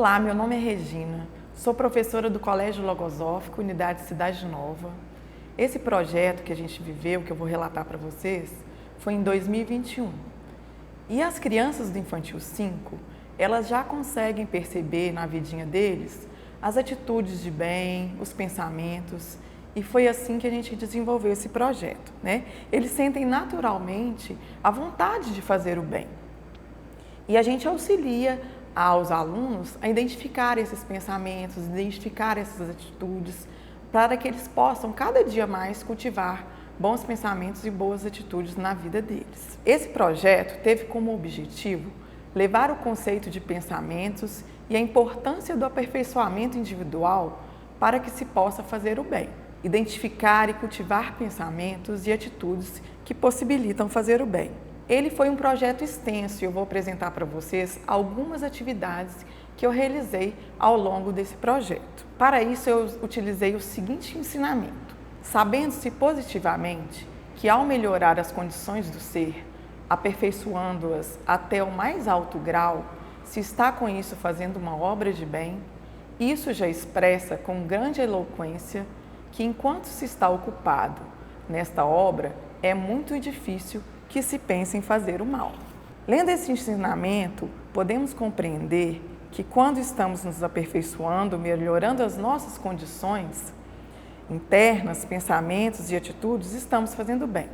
Olá, meu nome é Regina, sou professora do Colégio Logosófico, Unidade Cidade Nova. Esse projeto que a gente viveu, que eu vou relatar para vocês, foi em 2021. E as crianças do Infantil 5, elas já conseguem perceber na vidinha deles as atitudes de bem, os pensamentos, e foi assim que a gente desenvolveu esse projeto, né? Eles sentem naturalmente a vontade de fazer o bem. E a gente auxilia aos alunos a identificar esses pensamentos, identificar essas atitudes, para que eles possam cada dia mais cultivar bons pensamentos e boas atitudes na vida deles. Esse projeto teve como objetivo levar o conceito de pensamentos e a importância do aperfeiçoamento individual para que se possa fazer o bem. Identificar e cultivar pensamentos e atitudes que possibilitam fazer o bem. Ele foi um projeto extenso e eu vou apresentar para vocês algumas atividades que eu realizei ao longo desse projeto. Para isso, eu utilizei o seguinte ensinamento: sabendo-se positivamente que ao melhorar as condições do ser, aperfeiçoando-as até o mais alto grau, se está com isso fazendo uma obra de bem, isso já expressa com grande eloquência que enquanto se está ocupado nesta obra, é muito difícil que se pense em fazer o mal. Lendo esse ensinamento, podemos compreender que quando estamos nos aperfeiçoando, melhorando as nossas condições internas, pensamentos e atitudes, estamos fazendo bem.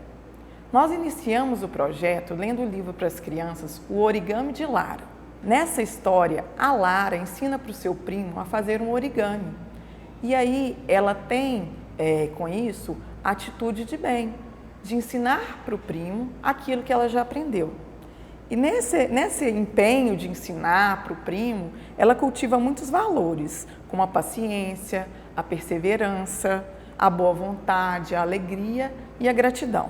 Nós iniciamos o projeto lendo o livro para as crianças, O Origami de Lara. Nessa história, a Lara ensina para o seu primo a fazer um origami. E aí ela tem, com isso, a atitude de bem, de ensinar para o primo aquilo que ela já aprendeu. E nesse empenho de ensinar para o primo, ela cultiva muitos valores, como a paciência, a perseverança, a boa vontade, a alegria e a gratidão.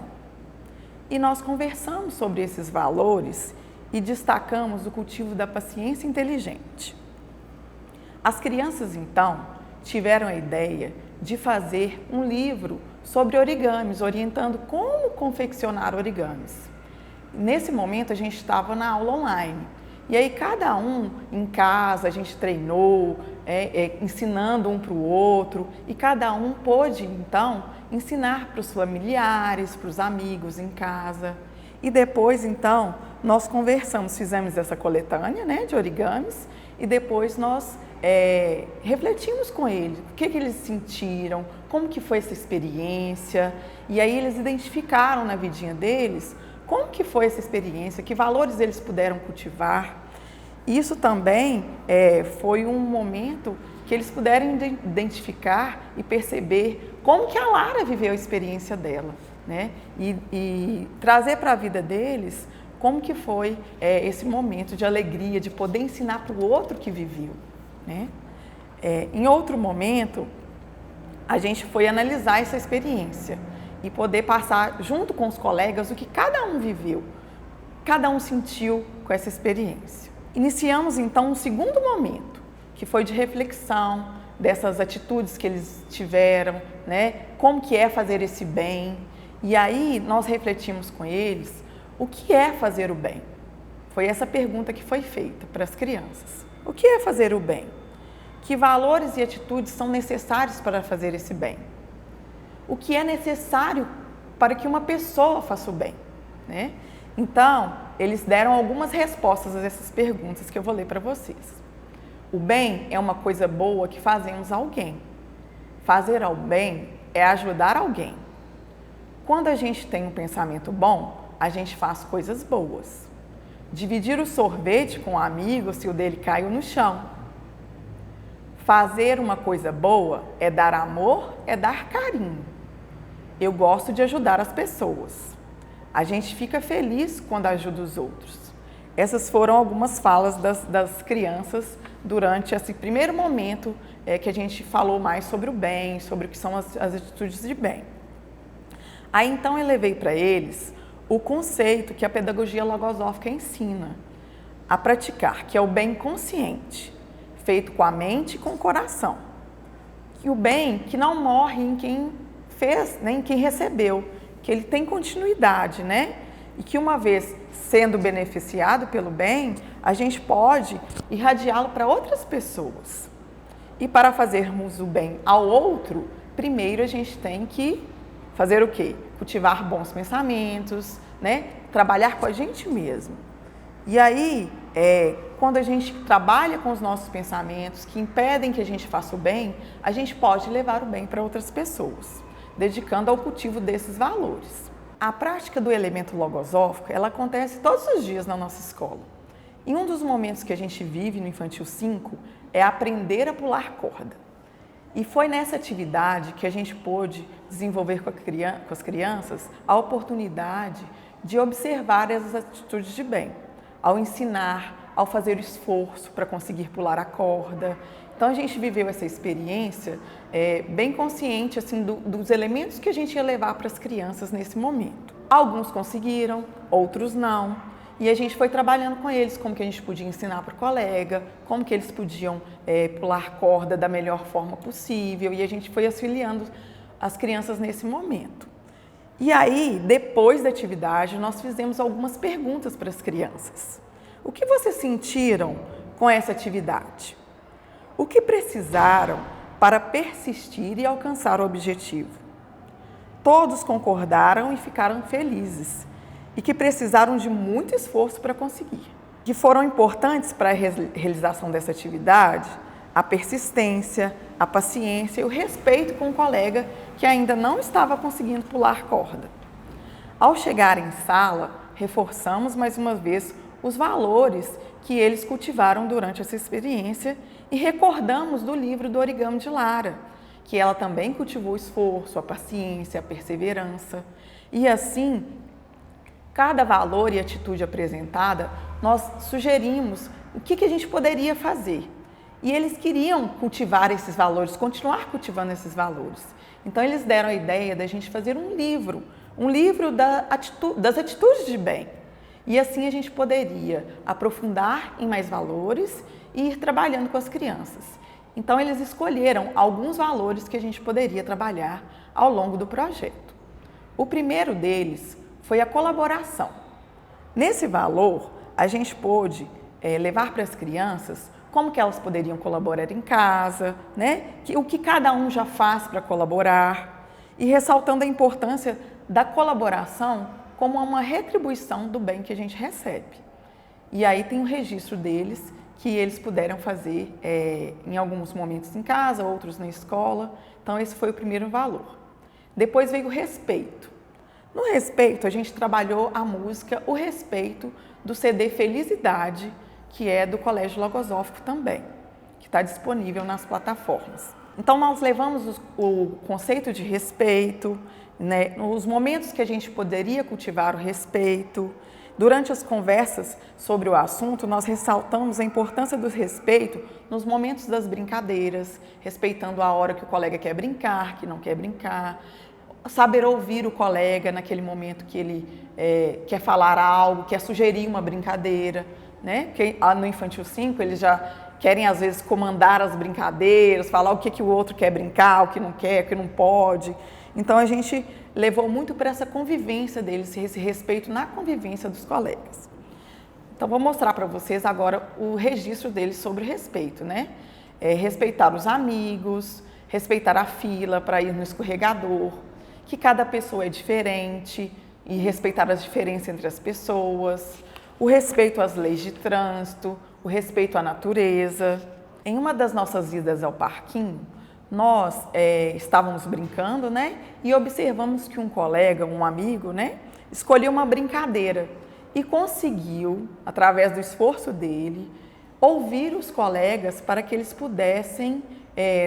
E nós conversamos sobre esses valores e destacamos o cultivo da paciência inteligente. As crianças, então, tiveram a ideia de fazer um livro sobre origamis, orientando como confeccionar origamis. Nesse momento, a gente estava na aula online. E aí, cada um em casa, a gente treinou, ensinando um para o outro, e cada um pôde, então, ensinar para os familiares, para os amigos em casa. E depois, então, nós conversamos, fizemos essa coletânea, né, de origamis, e depois nós refletimos com eles, o que eles sentiram, como que foi essa experiência, e aí eles identificaram na vidinha deles como que foi essa experiência, que valores eles puderam cultivar. Isso também foi um momento que eles puderam identificar e perceber como que a Lara viveu a experiência dela, né? E trazer para a vida deles como que foi esse momento de alegria, de poder ensinar para o outro que viveu, né? Em outro momento, a gente foi analisar essa experiência e poder passar junto com os colegas o que cada um viveu, cada um sentiu com essa experiência. Iniciamos então um segundo momento, que foi de reflexão dessas atitudes que eles tiveram, né? Como que é fazer esse bem. E aí nós refletimos com eles o que é fazer o bem. Foi essa pergunta que foi feita para as crianças. O que é fazer o bem? Que valores e atitudes são necessários para fazer esse bem? O que é necessário para que uma pessoa faça o bem, né? Então, eles deram algumas respostas a essas perguntas que eu vou ler para vocês. O bem é uma coisa boa que fazemos a alguém. Fazer ao bem é ajudar alguém. Quando a gente tem um pensamento bom, a gente faz coisas boas. Dividir o sorvete com um amigo se o dele caiu no chão. Fazer uma coisa boa é dar amor, é dar carinho. Eu gosto de ajudar as pessoas. A gente fica feliz quando ajuda os outros. Essas foram algumas falas das crianças durante esse primeiro momento que a gente falou mais sobre o bem, sobre o que são as atitudes de bem. Aí então eu levei para eles o conceito que a pedagogia logosófica ensina a praticar, que é o bem consciente, feito com a mente e com o coração. E o bem que não morre em quem fez, né, em quem recebeu, que ele tem continuidade, né? e que, uma vez sendo beneficiado pelo bem, a gente pode irradiá-lo para outras pessoas. E para fazermos o bem ao outro, primeiro a gente tem que fazer o quê? Cultivar bons pensamentos, né? Trabalhar com a gente mesmo. E aí, quando a gente trabalha com os nossos pensamentos que impedem que a gente faça o bem, a gente pode levar o bem para outras pessoas, dedicando ao cultivo desses valores. A prática do elemento logosófico, ela acontece todos os dias na nossa escola. E um dos momentos que a gente vive no Infantil 5 é aprender a pular corda. E foi nessa atividade que a gente pôde desenvolver com as crianças a oportunidade de observar essas atitudes de bem, ao ensinar, ao fazer o esforço para conseguir pular a corda. Então a gente viveu essa experiência bem consciente assim, dos elementos que a gente ia levar para as crianças nesse momento. Alguns conseguiram, outros não. E a gente foi trabalhando com eles, como que a gente podia ensinar para o colega, como que eles podiam pular corda da melhor forma possível. E a gente foi auxiliando as crianças nesse momento. E aí, depois da atividade, nós fizemos algumas perguntas para as crianças. O que vocês sentiram com essa atividade? O que precisaram para persistir e alcançar o objetivo? Todos concordaram e ficaram felizes, e que precisaram de muito esforço para conseguir. Que foram importantes para a realização dessa atividade a persistência, a paciência e o respeito com o colega que ainda não estava conseguindo pular corda. Ao chegar em sala, reforçamos mais uma vez os valores que eles cultivaram durante essa experiência e recordamos do livro do Origami de Lara, que ela também cultivou o esforço, a paciência, a perseverança. E assim, cada valor e atitude apresentada, nós sugerimos o que a gente poderia fazer. E eles queriam cultivar esses valores, continuar cultivando esses valores. Então, eles deram a ideia da gente fazer um livro das atitudes de bem. E assim a gente poderia aprofundar em mais valores e ir trabalhando com as crianças. Então, eles escolheram alguns valores que a gente poderia trabalhar ao longo do projeto. O primeiro deles foi a colaboração. Nesse valor, a gente pôde levar para as crianças como que elas poderiam colaborar em casa, né? O que cada um já faz para colaborar e ressaltando a importância da colaboração como uma retribuição do bem que a gente recebe. E aí tem o registro deles, que eles puderam fazer em alguns momentos em casa, outros na escola. Então esse foi o primeiro valor. Depois veio o respeito. No respeito, a gente trabalhou a música O Respeito do CD Felicidade, que é do Colégio Logosófico também, que está disponível nas plataformas. Então, nós levamos o conceito de respeito, né, nos momentos que a gente poderia cultivar o respeito. Durante as conversas sobre o assunto, nós ressaltamos a importância do respeito nos momentos das brincadeiras, respeitando a hora que o colega quer brincar, que não quer brincar, saber ouvir o colega naquele momento que ele quer falar algo, quer sugerir uma brincadeira, né? Porque no Infantil 5 eles já querem às vezes comandar as brincadeiras, falar o que o outro quer brincar, o que não quer, o que não pode. Então a gente levou muito para essa convivência deles, esse respeito na convivência dos colegas. Então vou mostrar para vocês agora o registro deles sobre respeito, né? Respeitar os amigos, respeitar a fila para ir no escorregador, que cada pessoa é diferente e respeitar as diferenças entre as pessoas, o respeito às leis de trânsito, o respeito à natureza. Em uma das nossas idas ao parquinho, nós estávamos brincando, né? E observamos que um colega, um amigo, né? Escolheu uma brincadeira e conseguiu, através do esforço dele, ouvir os colegas para que eles pudessem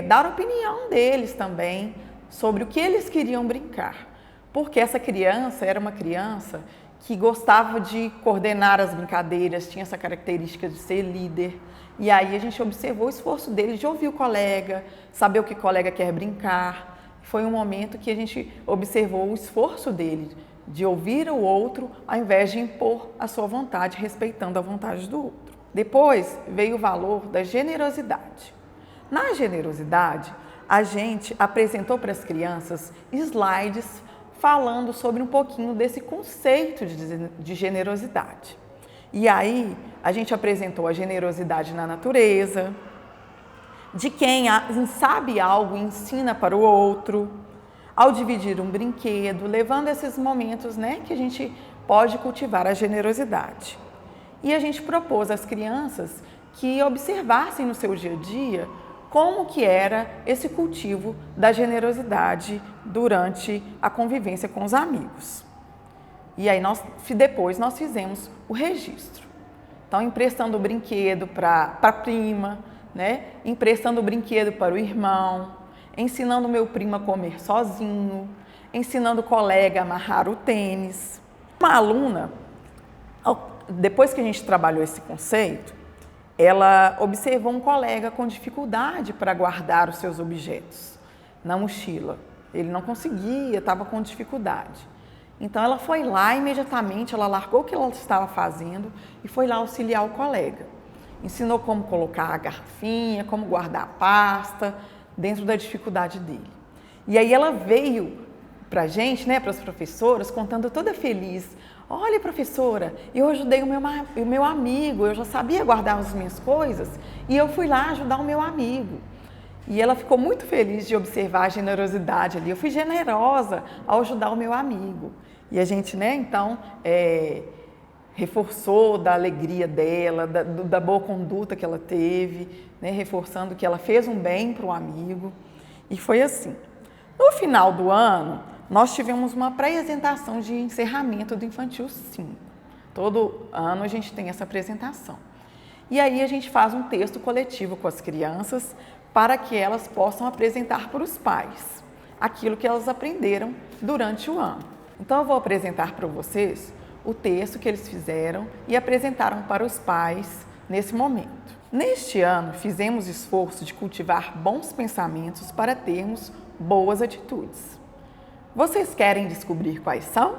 dar a opinião deles também sobre o que eles queriam brincar. Porque essa criança era uma criança que gostava de coordenar as brincadeiras, tinha essa característica de ser líder. E aí a gente observou o esforço dele de ouvir o colega, saber o que o colega quer brincar. Foi um momento que a gente observou o esforço dele de ouvir o outro, ao invés de impor a sua vontade, respeitando a vontade do outro. Depois veio o valor da generosidade. Na generosidade, a gente apresentou para as crianças slides falando sobre um pouquinho desse conceito de generosidade. E aí, a gente apresentou a generosidade na natureza, de quem sabe algo e ensina para o outro, ao dividir um brinquedo, levando esses momentos, né, que a gente pode cultivar a generosidade. E a gente propôs às crianças que observassem no seu dia a dia como que era esse cultivo da generosidade durante a convivência com os amigos. E aí depois nós fizemos o registro. Então, emprestando o brinquedo para a prima, né? Emprestando o brinquedo para o irmão, ensinando o meu primo a comer sozinho, ensinando o colega a amarrar o tênis. Uma aluna, depois que a gente trabalhou esse conceito, ela observou um colega com dificuldade para guardar os seus objetos na mochila. Ele não conseguia, estava com dificuldade. Então, ela foi lá imediatamente, ela largou o que ela estava fazendo e foi lá auxiliar o colega. Ensinou como colocar a garrafinha, como guardar a pasta, dentro da dificuldade dele. E aí ela veio para a gente, né, para as professoras, contando toda feliz. Olha, professora, eu ajudei o meu amigo, eu já sabia guardar as minhas coisas e eu fui lá ajudar o meu amigo. E ela ficou muito feliz de observar a generosidade ali. Eu fui generosa ao ajudar o meu amigo. E a gente, né, então, reforçou da alegria dela, da boa conduta que ela teve, né, reforçando que ela fez um bem para o amigo. E foi assim. No final do ano, nós tivemos uma apresentação de encerramento do Infantil 5. Todo ano a gente tem essa apresentação. E aí a gente faz um texto coletivo com as crianças para que elas possam apresentar para os pais aquilo que elas aprenderam durante o ano. Então eu vou apresentar para vocês o texto que eles fizeram e apresentaram para os pais nesse momento. Neste ano, fizemos esforço de cultivar bons pensamentos para termos boas atitudes. Vocês querem descobrir quais são?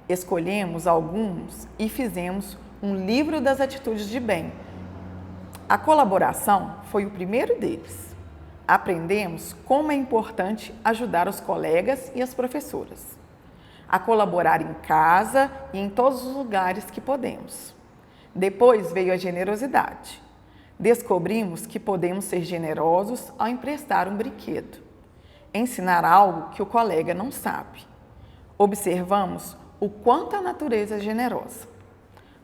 Escolhemos alguns e fizemos um livro das atitudes de bem. A colaboração foi o primeiro deles. Aprendemos como é importante ajudar os colegas e as professoras a colaborar em casa e em todos os lugares que podemos. Depois veio a generosidade. Descobrimos que podemos ser generosos ao emprestar um brinquedo, ensinar algo que o colega não sabe. Observamos o quanto a natureza é generosa.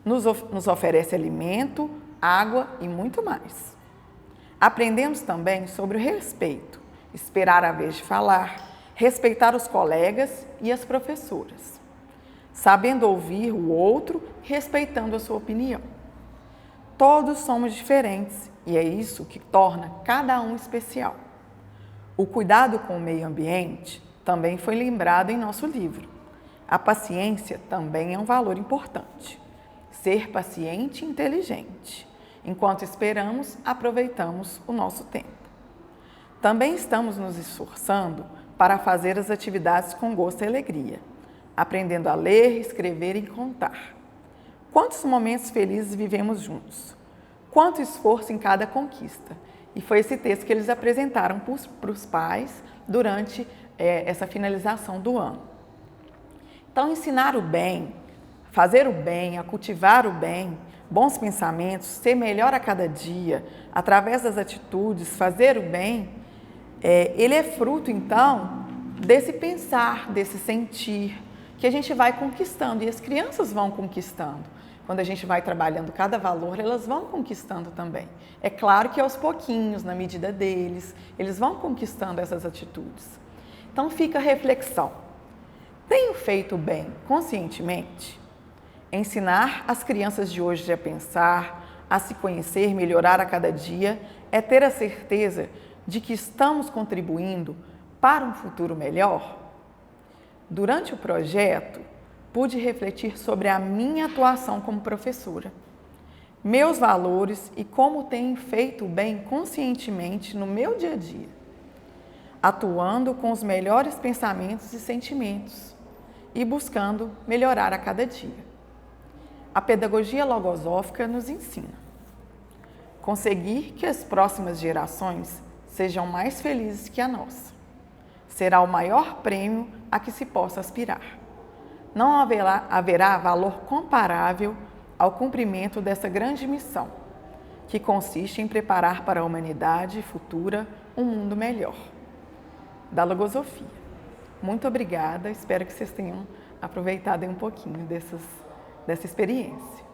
Nos oferece alimento, água e muito mais. Aprendemos também sobre o respeito, esperar a vez de falar, respeitar os colegas e as professoras, sabendo ouvir o outro, respeitando a sua opinião. Todos somos diferentes e é isso que torna cada um especial. O cuidado com o meio ambiente também foi lembrado em nosso livro. A paciência também é um valor importante. Ser paciente e inteligente. Enquanto esperamos, aproveitamos o nosso tempo. Também estamos nos esforçando para fazer as atividades com gosto e alegria, aprendendo a ler, escrever e contar. Quantos momentos felizes vivemos juntos? Quanto esforço em cada conquista? E foi esse texto que eles apresentaram para os pais durante essa finalização do ano. Então, ensinar o bem, fazer o bem, a cultivar o bem, bons pensamentos, ser melhor a cada dia, através das atitudes, fazer o bem, ele é fruto, então, desse pensar, desse sentir, que a gente vai conquistando e as crianças vão conquistando. Quando a gente vai trabalhando cada valor, elas vão conquistando também. É claro que aos pouquinhos, na medida deles, eles vão conquistando essas atitudes. Então fica a reflexão. Tenho feito o bem conscientemente? Ensinar as crianças de hoje a pensar, a se conhecer, melhorar a cada dia, é ter a certeza de que estamos contribuindo para um futuro melhor? Durante o projeto, pude refletir sobre a minha atuação como professora, meus valores e como tenho feito o bem conscientemente no meu dia a dia, atuando com os melhores pensamentos e sentimentos e buscando melhorar a cada dia. A pedagogia logosófica nos ensina conseguir que as próximas gerações sejam mais felizes que a nossa. será o maior prêmio a que se possa aspirar. Não haverá valor comparável ao cumprimento dessa grande missão, que consiste em preparar para a humanidade futura um mundo melhor. Da Logosofia. Muito obrigada, espero que vocês tenham aproveitado um pouquinho dessa experiência.